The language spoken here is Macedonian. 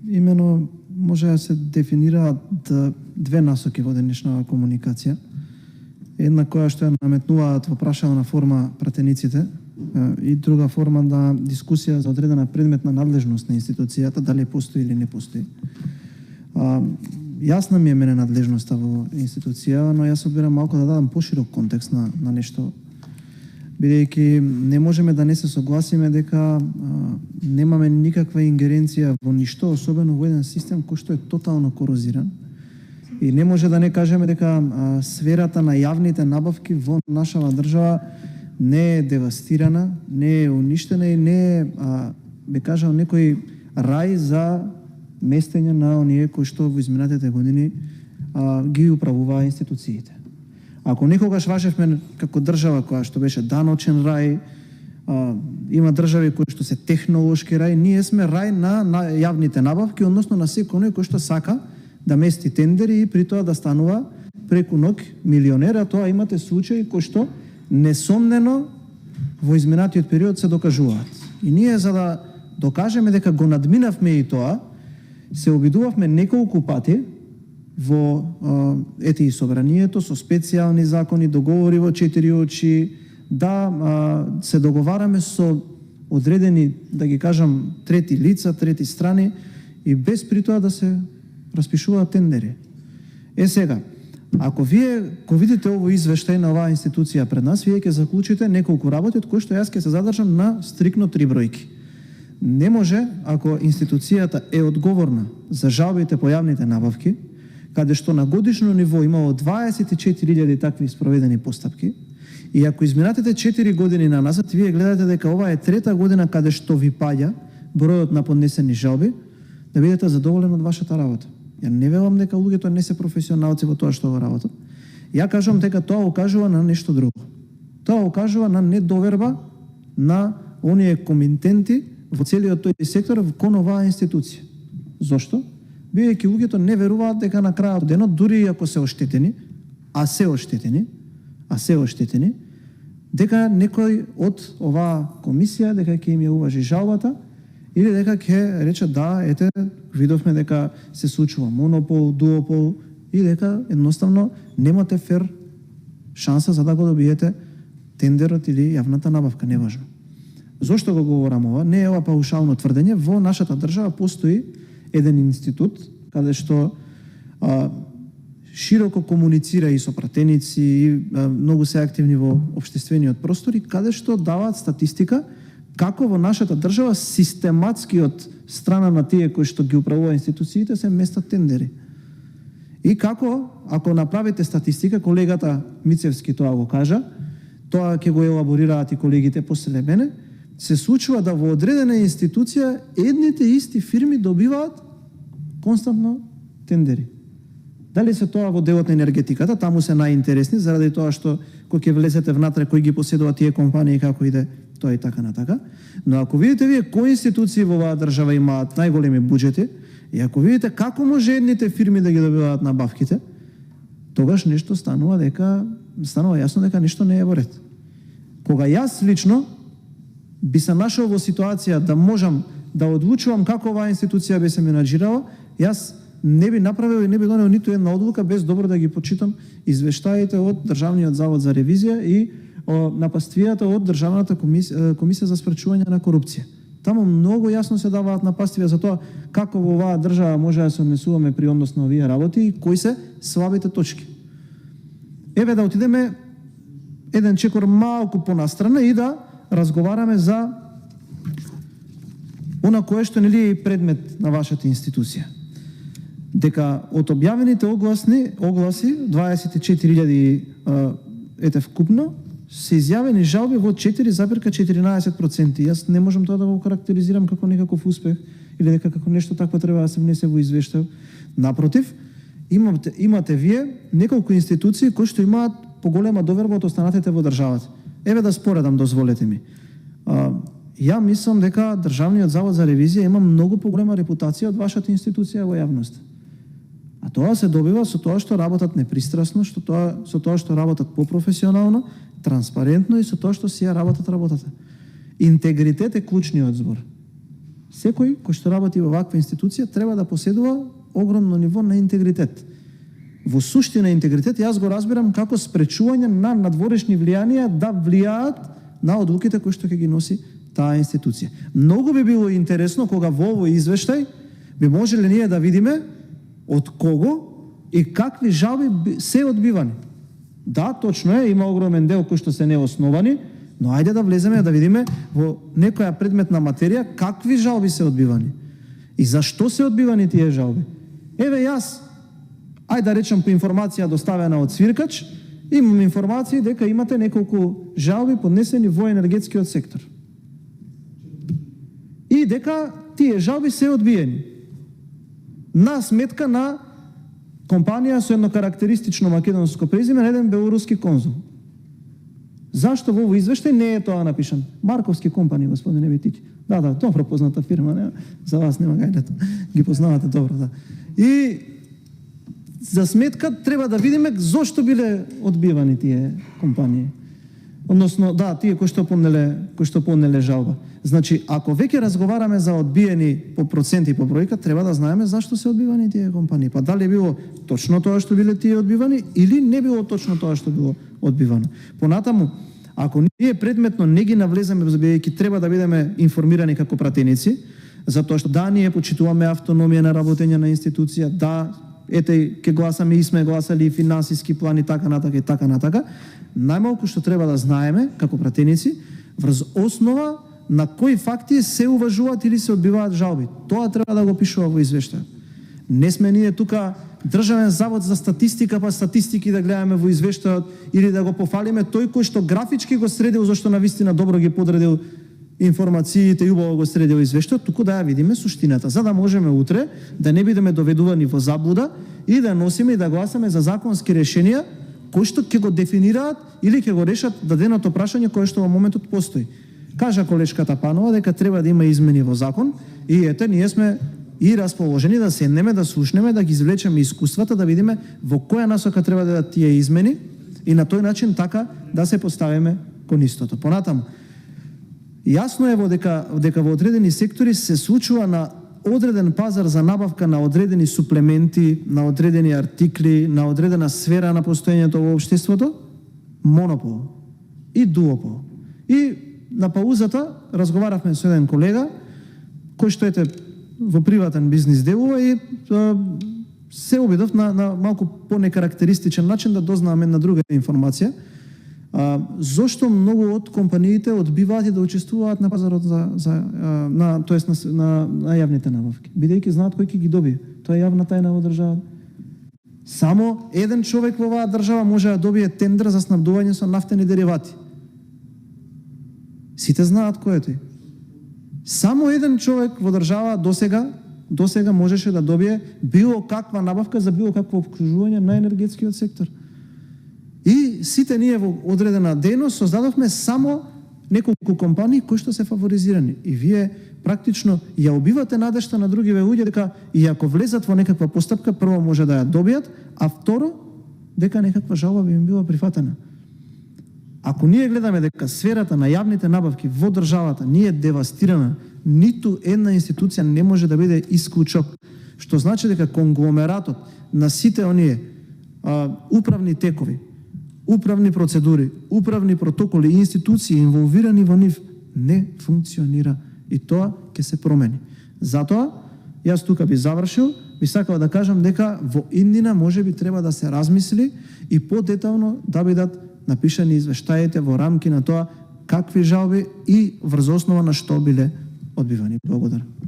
имено може да се дефинираат две насоки во денешната комуникација. Една која што ја наметнуваат во прашална форма пратениците и друга форма на дискусија за одредена предметна надлежност на институцијата, дали постои или не постои. Јасна ми е мене надлежноста во институција, но јас одбирам малку да дадам поширок контекст на нешто, бидејќи не можеме да не се согласиме дека немаме никаква ингеренција во ништо, особено во еден систем кој што е тотално корозиран. И не може да не кажеме дека сферата на јавните набавки во нашава држава не е девастирана, не е уништена и не е, би кажал, некој рај за местење на оние кои што во изминатите години ги управуваа институциите. Ако некогаш важевме како држава која што беше даночен рај, има држави кои што се технолошки рај, ние сме рај на јавните набавки, односно на секој оној кој што сака да мести тендери и при тоа да станува преку ноќ милионер, а тоа имате случаи кои што несомнено во изминатиот период се докажуваат. И ние за да докажеме дека го надминавме и тоа, се обидувавме неколку пати во и собранието со специјални закони, договори во 4 очи, да се договараме со одредени, да ги кажам, трети лица, трети страни и без при тоа да се распишуваат тендери. Сега, ако вие го видите овој извештај на оваа институција пред нас, вие ќе заклучите неколку работи од кои што јас ќе се задржам на стрикно 3 бројки. Не може, ако институцијата е одговорна за жалбите по јавните набавки, каде што на годишно ниво имало 24.000 такви спроведени постапки, и ако изминатите 4 години на назад, вие гледате дека ова е трета година каде што ви паѓа бројот на поднесени жалби, да бидете задоволени од вашата работа. Ја не велам дека луѓето не се професионалци во тоа што го работат. Ја кажувам дека тоа укажува на нешто друго. Тоа укажува на недоверба на оние комитенти во целиот тој сектор кон оваа институција. Зошто? Бидејќи луѓето не веруваат дека на крајот денот, дури ако се оштетени, а се оштетени, дека некој од оваа комисија дека ќе им ја уважи жалбата или дека ќе рече да, ете, видовме дека се случува монопол, дуопол и дека едноставно немате фер шанса за да го добиете тендерот или јавната набавка, неважно. Зошто го говорам ова? Не е ова паушално тврдење. Во нашата држава постои еден институт каде што широко комуницира и со пратеници и многу се активни во општествениот простор и каде што даваат статистика како во нашата држава систематски од страна на тие кои што ги управува институциите се местат тендери. И како, ако направите статистика, колегата Мицевски тоа го кажа, тоа ќе го елаборираат и колегите после мене, се случува да во одредена институција едните исти фирми добиваат константно тендери. Дали се тоа во делот на енергетиката, таму се најинтересни, заради тоа што кој ќе влезете внатре, кој ги поседува тие компании, како иде тоа и така на така. Но ако видите вие кои институции во оваа држава имаат најголеми буџети, и ако видите како може едните фирми да ги добиваат набавките, тогаш нешто станува јасно дека нешто не е во ред. Кога јас лично би се нашол во ситуација да можам да одлучувам како оваа институција би се менаџирала, јас не би направил и не би донел ниту една одлука без добро да ги почитам извештаите од Државниот завод за ревизија и напаствијата од Државната комисија за спречување на корупција. Таму многу јасно се даваат напаствија за тоа како во оваа држава може да се однесуваме при однос на овие работи и кои се слабите точки. Еве да отидеме еден чекор малку понастрана и да разговараме за она кое што нели е предмет на вашата институција. Дека од објавените огласи 24.000 ете вкупно се изјавени жалби во 4,14%. Јас не можам тоа да го карактеризирам како некаков успех или дека како нешто такво треба да се внесе во извештај. Напротив, имате вие неколку институции кои што имаат поголема доверба од останатите во државата. Еве да споредам, дозволете ми. Ја мислам дека Државниот завод за ревизија има многу поголема репутација од вашата институција во јавноста. А тоа се добива со тоа што работат непристрасно, со тоа што работат попрофесионално, транспарентно и со тоа што си ја работат работата. Интегритет е клучниот збор. Секој кој што работи во ваква институција треба да поседува огромно ниво на интегритет. Во суштина интегритет јас го разбирам како спречување на надворешни влијанија да влијаат на одлуките кои што ќе ги носи таа институција. Многу би било интересно кога во овој извештај би можеле ние да видиме од кого и какви жалби се одбивани. Да, точно е, има огромен дел кои што се неосновани, но ајде да влеземе да видиме во некоја предметна материја какви жалби се одбивани и зашто се одбивани тие жалби. Еве јас, ајде да речам по информација доставена од Свиркач, имам информации дека имате неколку жалби поднесени во енергетскиот сектор. И дека тие жалби се одбиени на сметка на компанија со едно карактеристично македонско презиме на еден белоруски конзул. Зашто во овој извештај не е тоа напишано? Марковски компани, господине Витич. Да, добро позната фирма, не, за вас нема гајде, ги познавате добро, да. И за сметка треба да видиме зошто биле одбивани тие компании. Односно, да, тие кои што поднеле жалба. Значи, ако веќе разговараме за одбиени по проценти по бројка, треба да знаеме зашто се одбивани тие компании. Па дали било точно тоа што биле тие одбивани или не било точно тоа што било одбивано. Понатаму, ако ние предметно не ги навлеземе, бидејќи треба да бидеме информирани како пратеници, затоа што да, ние почитуваме автономија на работење на институција, да, ете, ке гласаме и сме гласали и финансиски план и така натака, најмалку што треба да знаеме како пратеници, врз основа на кои факти се уважуваат или се одбиваат жалби. Тоа треба да го пишува во извештај. Не сме ние тука Државен завод за статистика, па статистики да гледаме во извештајот или да го пофалиме тој кој што графички го средил, зашто навистина добро ги подредил информациите и убаво го средил извештајот, туку да ја видиме суштината, за да можеме утре да не бидеме доведувани во заблуда и да носиме и да гласаме за законски решенија кои што ќе го дефинираат или ќе го решат даденото прашање кое што во моментот постои. Кажа колешката Панова дека треба да има измени во закон и ете, ние сме и расположени да седнеме, да слушнеме, да ги извлечеме искуствата, да видиме во која насока треба да дадат тие измени и на тој начин така да се поставиме кон истото. Понатаму, јасно е дека во одредени сектори се случува на одреден пазар за набавка на одредени суплементи, на одредени артикли, на одредена сфера на постоењето во општеството, монопол и дуопол. И на паузата разговаравме со еден колега кој што ете во приватен бизнис делува и се обидов на малку понекарактеристичен начин да дознаеме една друга информација. Зошто многу од компаниите одбиваат и да учествуваат на пазарот на јавните набавки, бидејќи знаат кој ќе ги добие. Тоа е јавна тајна во државата. Само еден човек во оваа држава може да добие тендер за снабдување со нафтени деривати. Сите знаат кој е тој. Само еден човек во држава досега можеше да добие било каква набавка за било какво обкружување на енергетскиот сектор. И сите ние во одредена дејност создадовме само неколку компании кои што се фаворизирани. И вие практично ја убивате надежта на другиве луѓе дека и ако влезат во некаква постапка, прво може да ја добијат, а второ дека некаква жалба би им била прифатена. Ако ние гледаме дека сферата на јавните набавки во државата не е девастирана, ниту една институција не може да биде исклучок, што значи дека конгломератот на сите оние управни текови, управни процедури, управни протоколи и институции инволвирани во нив не функционира и тоа ќе се промени. Затоа, јас тука би завршил, би сакал да кажам дека во иднина можеби треба да се размисли и подетално да бидат напишани извештаите во рамки на тоа какви жалби и врз основа на што биле одбивани. Благодарам.